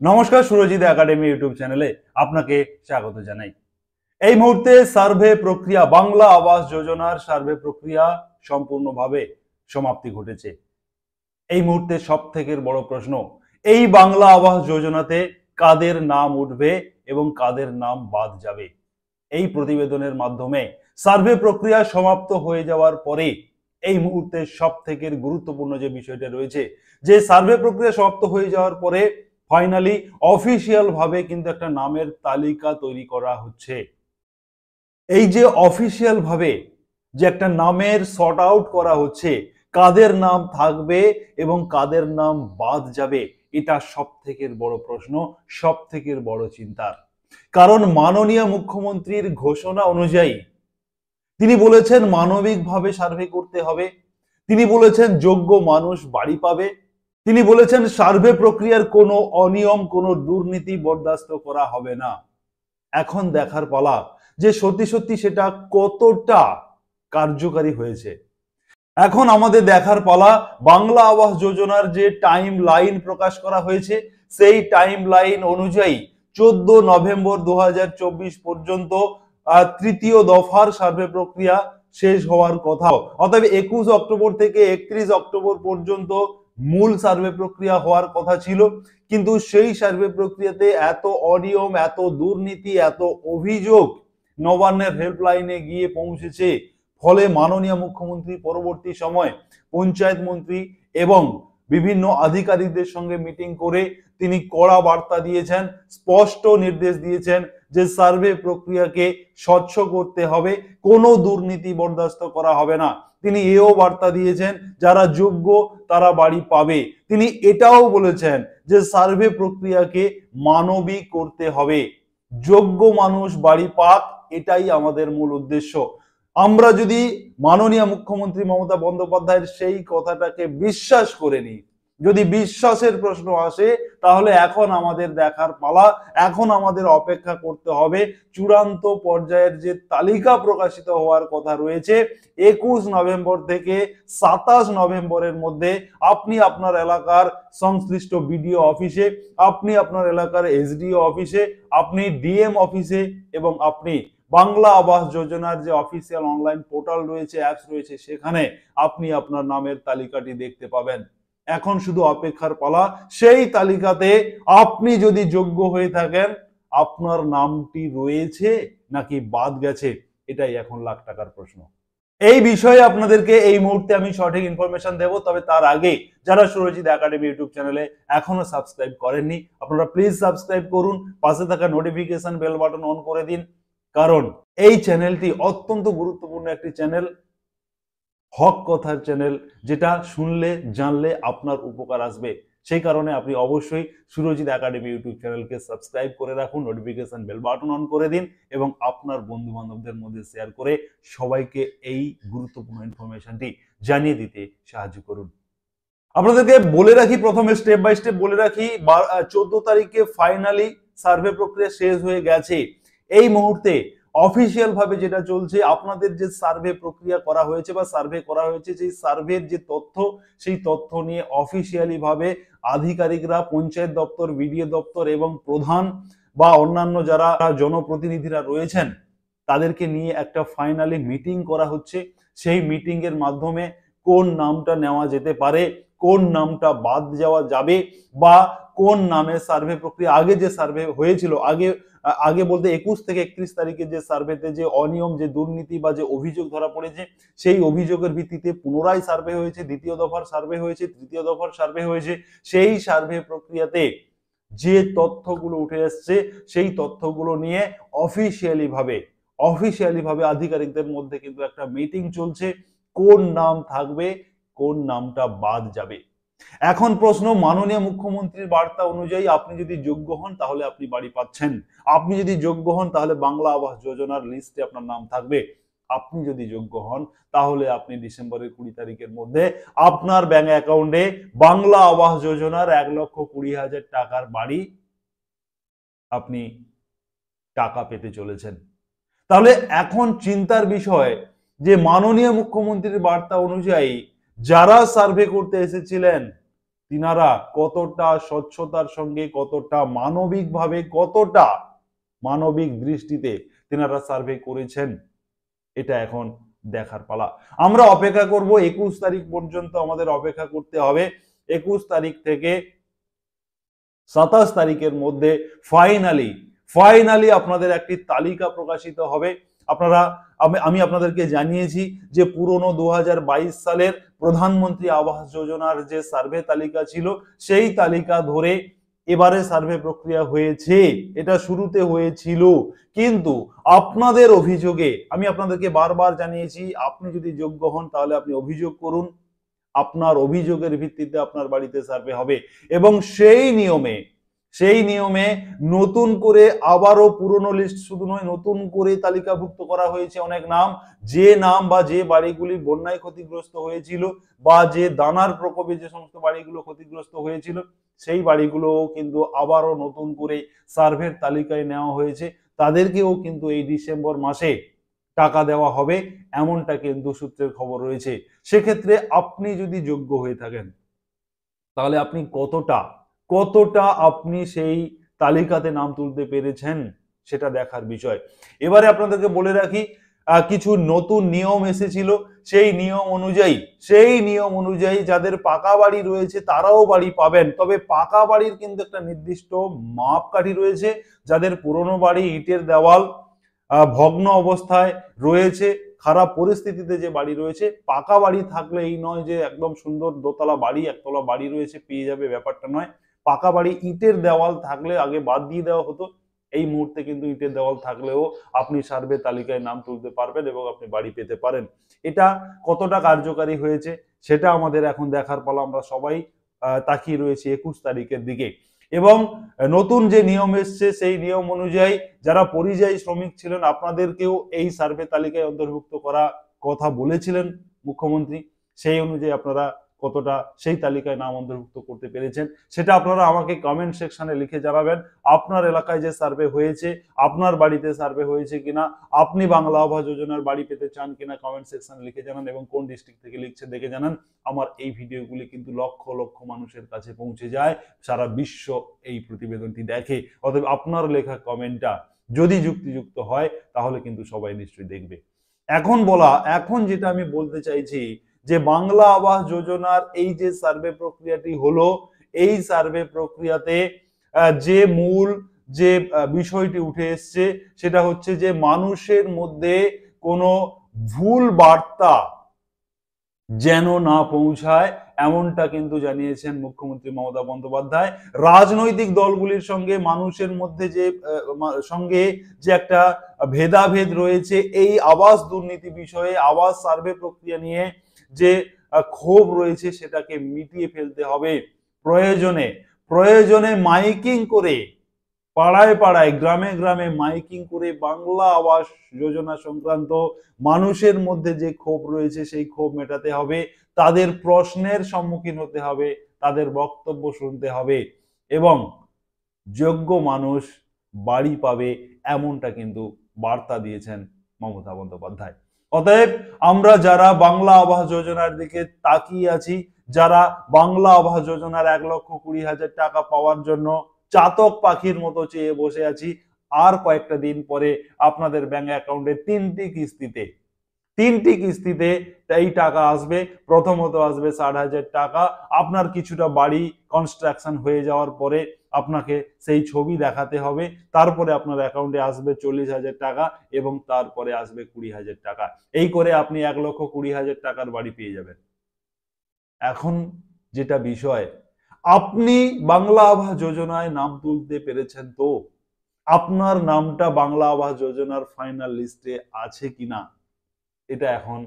নমস্কার, Surajit academy YouTube চ্যানেলে আপনাকে স্বাগত জানাই। এই মুহূর্তে সার্ভে প্রক্রিয়া, বাংলা আবাস যোজনার সার্ভে প্রক্রিয়া সম্পূর্ণভাবে সমাপ্তি ঘটেছে। এই মুহূর্তে সব থেকে বড় প্রশ্ন, এই বাংলা আবাস যোজনাতে কাদের নাম উঠবে এবং কাদের নাম বাদ যাবে। এই প্রতিবেদনের মাধ্যমে সার্ভে প্রক্রিয়া সমাপ্ত হয়ে যাওয়ার পরে এই মুহূর্তে সব থেকে গুরুত্বপূর্ণ যে বিষয়টা রয়েছে, যে সার্ভে প্রক্রিয়া সমাপ্ত হয়ে যাওয়ার পরে ফাইনালি অফিসিয়াল ভাবে কিন্তু একটা নামের তালিকা তৈরি করা হচ্ছে। এই যে অফিসিয়াল ভাবে যে একটা নামের সর্ট আউট করা হচ্ছে, কাদের নাম থাকবে এবং কাদের নাম বাদ যাবে, এটা সব থেকে বড় প্রশ্ন, সব থেকে বড় চিন্তার। কারণ মাননীয় মুখ্যমন্ত্রীর ঘোষণা অনুযায়ী তিনি বলেছেন মানবিকভাবে সার্ভে করতে হবে, তিনি বলেছেন যোগ্য মানুষ বাড়ি পাবে, তিনি বলেছেন সার্ভে প্রক্রিয়ার কোনো অনিয়ম, কোনো দুর্নীতি বরদাস্ত করা হবে না। এখন দেখার পালা যে সত্যি সত্যি সেটা কতটা কার্যকারী হয়েছে। এখন আমাদের দেখার পালা বাংলা আবাস যোজনার যে টাইম লাইন প্রকাশ করা হয়েছে, সেই টাইম লাইন অনুযায়ী 14 নভেম্বর 2024 পর্যন্ত তৃতীয় দফার সার্ভে প্রক্রিয়া শেষ হওয়ার কথা। অতএব 21 অক্টোবর থেকে 31 অক্টোবর পর্যন্ত মূল সার্ভে প্রক্রিয়া হওয়ার কথা ছিল, কিন্তু সেই সার্ভে প্রক্রিয়াতে এত অনিয়ম, এত দুর্নীতি, এত অভিযোগ নবান্নের হেল্পলাইনে গিয়ে পৌঁছেছে, ফলে মাননীয় মুখ্যমন্ত্রী পরবর্তী সময় পঞ্চায়েত মন্ত্রী এবং বিভিন্ন আধিকারিকদের সঙ্গে মিটিং করে তিনি কড়া বার্তা দিয়েছেন, স্পষ্ট নির্দেশ দিয়েছেন যে সার্ভে প্রক্রিয়াকে স্বচ্ছ করতে হবে, কোনো দুর্নীতি বরদাস্ত করা হবে না। তিনি এও বার্তা দিয়েছেন যারা যোগ্য তারা বাড়ি পাবে। তিনি এটাও বলেছেন যে সার্ভে প্রক্রিয়াকে মানবিক করতে হবে, যোগ্য মানুষ বাড়ি পাক, এটাই আমাদের মূল উদ্দেশ্য। আমরা যদি মাননীয় মুখ্যমন্ত্রী মমতা বন্দ্যোপাধ্যায়ের সেই কথাটাকে বিশ্বাস করে নিই, যদি বিশ্বাসের প্রশ্ন আসে, তাহলে এখন আমাদের দেখার পালা, এখন আমাদের অপেক্ষা করতে হবে চূড়ান্ত পর্যায়ের যে তালিকা প্রকাশিত হওয়ার কথা রয়েছে 21 নভেম্বর থেকে 27 নভেম্বরের মধ্যে। আপনি আপনার এলাকার সংশ্লিষ্ট বিডিও অফিসে, আপনি আপনার এলাকার এসডিও অফিসে, আপনি ডিএম অফিসে এবং আপনি বাংলা আবাস যোজনার যে অফিসিয়াল অনলাইন পোর্টাল রয়েছে, অ্যাপস রয়েছে, সেখানে আপনি আপনার নামের তালিকাটি দেখতে পাবেন। এখন শুধু অপেক্ষার পালা, সেই তালিকাতে আপনি যদি যোগ্য হয়ে থাকেন, আপনার নামটি রয়েছে নাকি বাদ গেছে, এটাই এখন লাখ টাকার প্রশ্ন। এই বিষয়ে আপনাদেরকে এই মুহূর্তে আমি সঠিক ইনফরমেশন দেব, তবে তার আগে যারা সুরজিৎ একাডেমি ইউটিউব চ্যানেলে এখনো সাবস্ক্রাইব করেননি, আপনারা প্লিজ সাবস্ক্রাইব করুন, পাশে থাকা নোটিফিকেশন বেল বাটন অন করে দিন, কারণ এই চ্যানেলটি অত্যন্ত গুরুত্বপূর্ণ একটি চ্যানেল, হক কথার চ্যানেল, যেটা শুনলে জানলে আপনার উপকার আসবে। সেই কারণে আপনি অবশ্যই সুরজিৎ একাডেমি ইউটিউব চ্যানেলকে সাবস্ক্রাইব করে রাখুন, নোটিফিকেশন বেল বাটন অন করে দিন এবং আপনার বন্ধু বান্ধবদের মধ্যে শেয়ার করে সবাইকে এই গুরুত্বপূর্ণ ইনফরমেশনটি জানিয়ে দিতে সাহায্য করুন। আপনাদেরকে বলে রাখি, প্রথমে স্টেপ বাই স্টেপ বলে রাখি, 14 তারিখে ফাইনালি সার্ভে প্রক্রিয়া শেষ হয়ে গেছে। এই মুহূর্তে অফিসিয়াল ভাবে যেটা চলছে, আপনাদের যে সার্ভে প্রক্রিয়া করা হয়েছে বা সার্ভে করা হয়েছে, সেই সার্ভের যে তথ্য, সেই তথ্য নিয়ে অফিসিয়ালি ভাবে আধিকারিকরা, পঞ্চায়েত দপ্তর, বিডিও দপ্তর এবং প্রধান বা অন্যান্য যারা জনপ্রতিনিধিরা রয়েছেন, তাদেরকে নিয়ে একটা ফাইনালি মিটিং করা হচ্ছে। সেই মিটিং এর মাধ্যমে কোন নামটা নেওয়া যেতে পারে, কোন নামটা বাদ যাওয়া যাবে, বা কোন নামে সার্ভে প্রক্রিয়া আগে যে সার্ভে হয়েছিল, আগে বলতে 21 থেকে 31 তারিখে যে সার্ভেতে যে অনিয়ম, যে দুর্নীতি বা যে অভিযোগ ধরা পড়েছে, সেই অভিযোগের ভিত্তিতে পুনরায় সার্ভে হয়েছে, দ্বিতীয় দফার সার্ভে হয়েছে, তৃতীয় দফার সার্ভে হয়েছে। সেই সার্ভে প্রক্রিয়াতে যে তথ্যগুলো উঠে আসছে, সেই তথ্যগুলো নিয়ে অফিসিয়ালি ভাবে আধিকারিকদের মধ্যে কিন্তু একটা মিটিং চলছে, কোন নাম থাকবে, কোন নামটা বাদ যাবে। এখন প্রশ্ন, মাননীয় মুখ্যমন্ত্রীর বার্তা অনুযায়ী আপনি যদি যোগ্য হন তাহলে আপনি বাড়ি পাচ্ছেন, আপনি যদি যোগ্য হন তাহলে বাংলা আবাস যোজনার লিস্টে আপনার নাম থাকবে, আপনি যদি যোগ্য হন তাহলে আপনি ডিসেম্বরের 20 তারিখের মধ্যে আপনার ব্যাংক অ্যাকাউন্টে বাংলা আবাস যোজনার 1,20,000 টাকার বাড়ি আপনি টাকা পেতে চলেছেন। তাহলে এখন চিন্তার বিষয় যে মাননীয় মুখ্যমন্ত্রীর বার্তা অনুযায়ী যারা সার্ভে করতে এসেছিলেন তিনারা কতটা স্বচ্ছতার সঙ্গে, কতটা মানবিকভাবে, কতটা মানবিক দৃষ্টিতে তিনারা সার্ভে করেছেন, এটা এখন দেখার পালা। আমরা অপেক্ষা করব 21 তারিখ পর্যন্ত, আমাদের অপেক্ষা করতে হবে। 21 তারিখ থেকে 27 তারিখের মধ্যে ফাইনালি আপনাদের একটি তালিকা প্রকাশিত হবে। আপনারা, আমি আপনাদেরকে জানিয়েছি যে পুরনো 2022 সালের প্রধানমন্ত্রী আবাস যোজনার যে সার্ভে তালিকা ছিল, সেই তালিকা ধরে এবারে সার্ভে প্রক্রিয়া হয়েছে। এটা শুরুতে হয়েছিল, কিন্তু আপনাদের অভিযোগে, আমি আপনাদেরকে বারবার জানিয়েছি, আপনি যদি যোগ্য হন তাহলে আপনি অভিযোগ করুন, আপনার অভিযোগের ভিত্তিতে আপনার বাড়িতে সার্ভে হবে। এবং সেই নিয়মে নতুন করে আবারও পুরনো লিস্ট শুধু নয়, নতুন করে তালিকাভুক্ত করা হয়েছে অনেক নাম, যে নাম বা যে বাড়িগুলি বন্যায় ক্ষতিগ্রস্ত হয়েছিল বা যে দানার প্রকোপে যে সমস্ত বাড়িগুলো ক্ষতিগ্রস্ত হয়েছিল, সেই বাড়িগুলো কিন্তু আবারও নতুন করে সার্ভের তালিকায় নেওয়া হয়েছে। তাদেরকেও কিন্তু এই ডিসেম্বর মাসে টাকা দেওয়া হবে, এমনটা কিন্তু সূত্রের খবর রয়েছে। সেক্ষেত্রে আপনি যদি যোগ্য হয়ে থাকেন তাহলে আপনি কতটা আপনি সেই তালিকাতে নাম তুলতে পেরেছেন, সেটা দেখার বিষয়। এবারে আপনাদেরকে বলে রাখি, কিছু নতুন নিয়ম এসেছিল। সেই নিয়ম অনুযায়ী যাদের পাকা বাড়ি রয়েছে তারাও বাড়ি পাবেন, তবে পাকা বাড়ির কিন্তু একটা নির্দিষ্ট মাপকাঠি রয়েছে। যাদের পুরনো বাড়ি, ইটের দেওয়াল, ভগ্ন অবস্থায় রয়েছে, খারাপ পরিস্থিতিতে যে বাড়ি রয়েছে, পাকা বাড়ি থাকলে এই নয় যে একদম সুন্দর দোতলা বাড়ি, একতলা বাড়ি রয়েছে পেয়ে যাবে, ব্যাপারটা নয়। পাকা বাড়ি, ইটের দেওয়াল থাকলে আগে বাদ দিয়ে দেওয়া হতো, এই মুহূর্তে কিন্তু ইটের দেওয়াল থাকলেও আপনি সার্ভে তালিকায় নাম তুলতে পারবেন এবং আপনি বাড়ি পেতে পারেন। এটা কতটা কার্যকারী হয়েছে সেটা আমাদের এখন দেখার পালা। আমরা সবাই তাকিয়ে রয়েছি 21 তারিখের দিকে। এবং নতুন যে নিয়ম এসছে সেই নিয়ম অনুযায়ী যারা পরিযায়ী শ্রমিক ছিলেন আপনাদেরকেও এই সার্ভে তালিকায় অন্তর্ভুক্ত করা কথা বলেছিলেন মুখ্যমন্ত্রী। সেই অনুযায়ী আপনারা কতটা সেই তালিকায় নাম অন্তর্ভুক্ত করতে পেরেছেন সেটা আপনারা আমাকে কমেন্ট সেকশনে লিখে জানাবেন। আপনার এলাকায় যে সার্ভে হয়েছে, আপনার বাড়িতে সার্ভে হয়েছে কিনা, আপনি বাংলা আবাস যোজনার বাড়ি পেতে চান কিনা, কমেন্ট সেকশনে লিখে জানান। এবং কোন ডিস্ট্রিক্ট থেকে লিখছে দেখে জানান। আমার এই ভিডিওগুলি কিন্তু লক্ষ লক্ষ মানুষের কাছে পৌঁছে যায়, সারা বিশ্ব এই প্রতিবেদনটি দেখে। অতএব আপনার লেখা কমেন্টটা যদি যুক্তিযুক্ত হয় তাহলে কিন্তু সবাই নিশ্চয়ই দেখবে। এখন যেটা আমি বলতে চাইছি যে বাংলা আবাস যোজনার এই যে সার্ভে প্রক্রিয়াটি হলো, এই সার্ভে প্রক্রিয়াতে যে মূল যে বিষয়টি উঠে এসছে সেটা হচ্ছে যে মানুষের মধ্যে কোনো ভুল বার্তা যেন না পৌঁছায়, এমনটা কিন্তু জানিয়েছেন মুখ্যমন্ত্রী মমতা বন্দ্যোপাধ্যায়। রাজনৈতিক দলগুলির সঙ্গে মানুষের মধ্যে যে একটা ভেদাভেদ রয়েছে এই আবাস দুর্নীতি বিষয়ে, আবাস সার্ভে প্রক্রিয়া নিয়ে যে ক্ষোভ রয়েছে সেটাকে মিটিয়ে ফেলতে হবে। প্রয়োজনে মাইকিং করে, পাড়ায় পাড়ায়, গ্রামে গ্রামে মাইকিং করে বাংলা আবাস যোজনা সংক্রান্ত মানুষের মধ্যে যে ক্ষোভ রয়েছে সেই ক্ষোভ মেটাতে হবে। তাদের প্রশ্নের সম্মুখীন হতে হবে, তাদের বক্তব্য শুনতে হবে এবং যোগ্য মানুষ বাড়ি পাবে, এমনটা কিন্তু বার্তা দিয়েছেন মমতা বন্দ্যোপাধ্যায়। অতএব আমরা যারা বাংলা আবাস যোজনার দিকে তাকিয়ে আছি, যারা বাংলা আবাস যোজনার 1,20,000 টাকা পাওয়ার জন্য চাতক পাখির মতো চেয়ে বসে আছি, আর কয়েকটা দিন পরে আপনাদের ব্যাংক অ্যাকাউন্টে তিনটি কিস্তিতে এই টাকা আসবে। প্রথমত আসবে 60,000 টাকা। আপনার কিছুটা বাড়ি কনস্ট্রাকশন হয়ে যাওয়ার পরে আপনাকে সেই ছবি দেখাতে হবে, তারপরে আপনার অ্যাকাউন্টে আসবে 40,000 টাকা এবং তারপরে আসবে 20,000 টাকা। এই করে আপনি 1,20,000 টাকার বাড়ি পেয়ে যাবেন। এখন যেটা বিষয়, আপনি বাংলা আবাস যোজনায় নাম তুলতে পেরেছেন তো? আপনার নামটা বাংলা আবাস যোজনার ফাইনাল লিস্টে আছে কিনা, এটা এখন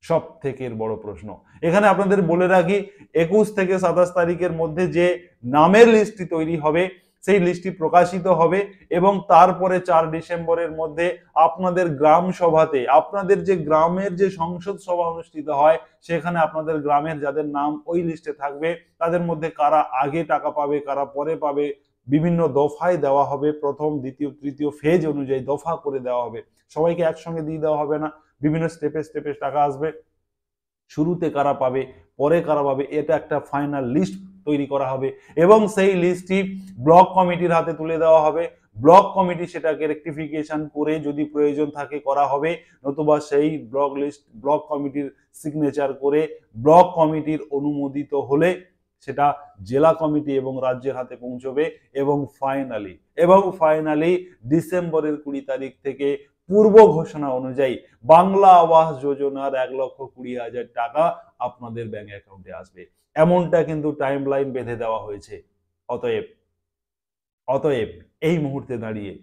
সব থেকে বড় প্রশ্ন। এখানে আপনাদের বলে রাখি 21 থেকে 27 তারিখের মধ্যে যে নামের লিস্টটি তৈরি হবে সেই লিস্টটি প্রকাশিত হবে এবং তারপরে 4 ডিসেম্বরের মধ্যে আপনাদের গ্রাম সভাতে, আপনাদের যে গ্রামের যে সংসদ সভা অনুষ্ঠিত হয় সেখানে আপনাদের গ্রামের যাদের নাম ওই লিস্টে থাকবে তাদের মধ্যে কারা আগে টাকা পাবে, কারা পরে পাবে, বিভিন্ন দফায় দেওয়া হবে। প্রথম, দ্বিতীয়, তৃতীয় ফেজ অনুযায়ী দফা করে দেওয়া হবে, সবাইকে একসঙ্গে দিয়ে দেওয়া হবে না, বিভিন্ন স্টেপে টাকা আসবে। শুরুতে কারা পাবে, পরে কারা পাবে, এটা একটা ফাইনাল লিস্ট তৈরি করা হবে এবং সেই লিস্টটি ব্লক কমিটির হাতে তুলে দেওয়া হবে। ব্লক কমিটি সেটাকে রেকটিফিকেশন করে যদি প্রয়োজন থাকে করা হবে, নতুবা সেই ব্লক কমিটির সিগনেচার করে ব্লক কমিটির অনুমোদিত হলে সেটা জেলা কমিটি এবং রাজ্যের হাতে পৌঁছবে এবং ফাইনালি ডিসেম্বরের 20 তারিখ থেকে পূর্ব ঘোষণা অনুযায়ী বাংলা আবাস যোজনার 1,20,000 টাকা আপনাদের ব্যাংক অ্যাকাউন্টে আসবে। এমনটা কিন্তু টাইম লাইন বেঁধে দেওয়া হয়েছে। অতএব এই মুহূর্তে দাঁড়িয়ে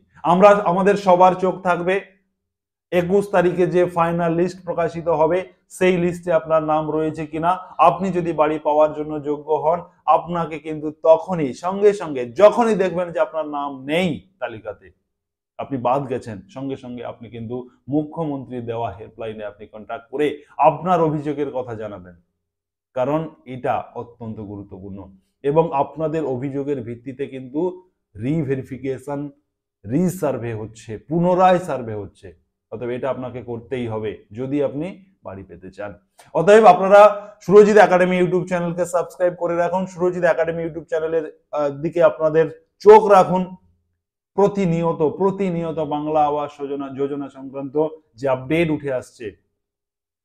আমাদের সবার চোখ থাকবে 21 তারিখে যে ফাইনাল লিস্ট প্রকাশিত হবে সেই লিস্টে আপনার নাম রয়েছে কিনা। আপনি যদি বাড়ি পাওয়ার জন্য যোগ্য হন, আপনাকে কিন্তু তখনই সঙ্গে সঙ্গে যখনই দেখবেন যে আপনার নাম নেই তালিকাতে, আপনি বাদ গেছেন, সঙ্গে সঙ্গে আপনি কিন্তু মুখ্যমন্ত্রী দেওয়া হেল্পলাইনে আপনি কন্ট্যাক্ট করে আপনার অভিযোগের কথা জানাবেন, কারণ এটা অত্যন্ত গুরুত্বপূর্ণ এবং আপনাদের অভিযোগের ভিত্তিতে কিন্তু রিভেরিফিকেশন, রিসার্ভে হচ্ছে, পুনরায় সার্ভে হচ্ছে। অতএব এটা আপনাকে করতেই হবে যদি আপনি বাড়ি পেতে চান। অতএব আপনারা সুরজিৎ একাডেমি ইউটিউব চ্যানেলকে সাবস্ক্রাইব করে রাখুন। সুরজিৎ একাডেমি ইউটিউব চ্যানেলের দিকে আপনাদের চোখ রাখুন। প্রতিনিয়ত বাংলা আবাস যোজনা সংক্রান্ত যে আপডেট উঠে আসছে,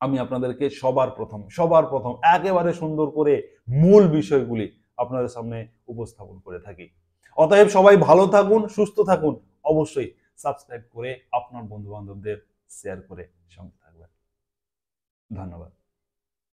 আমি আপনাদেরকে সবার প্রথম একেবারে সুন্দর করে মূল বিষয়গুলি আপনাদের সামনে উপস্থাপন করে থাকি। অতএব সবাই ভালো থাকুন, সুস্থ থাকুন, অবশ্যই সাবস্ক্রাইব করে আপনার বন্ধু বান্ধবদের শেয়ার করে সঙ্গে থাকবেন। ধন্যবাদ।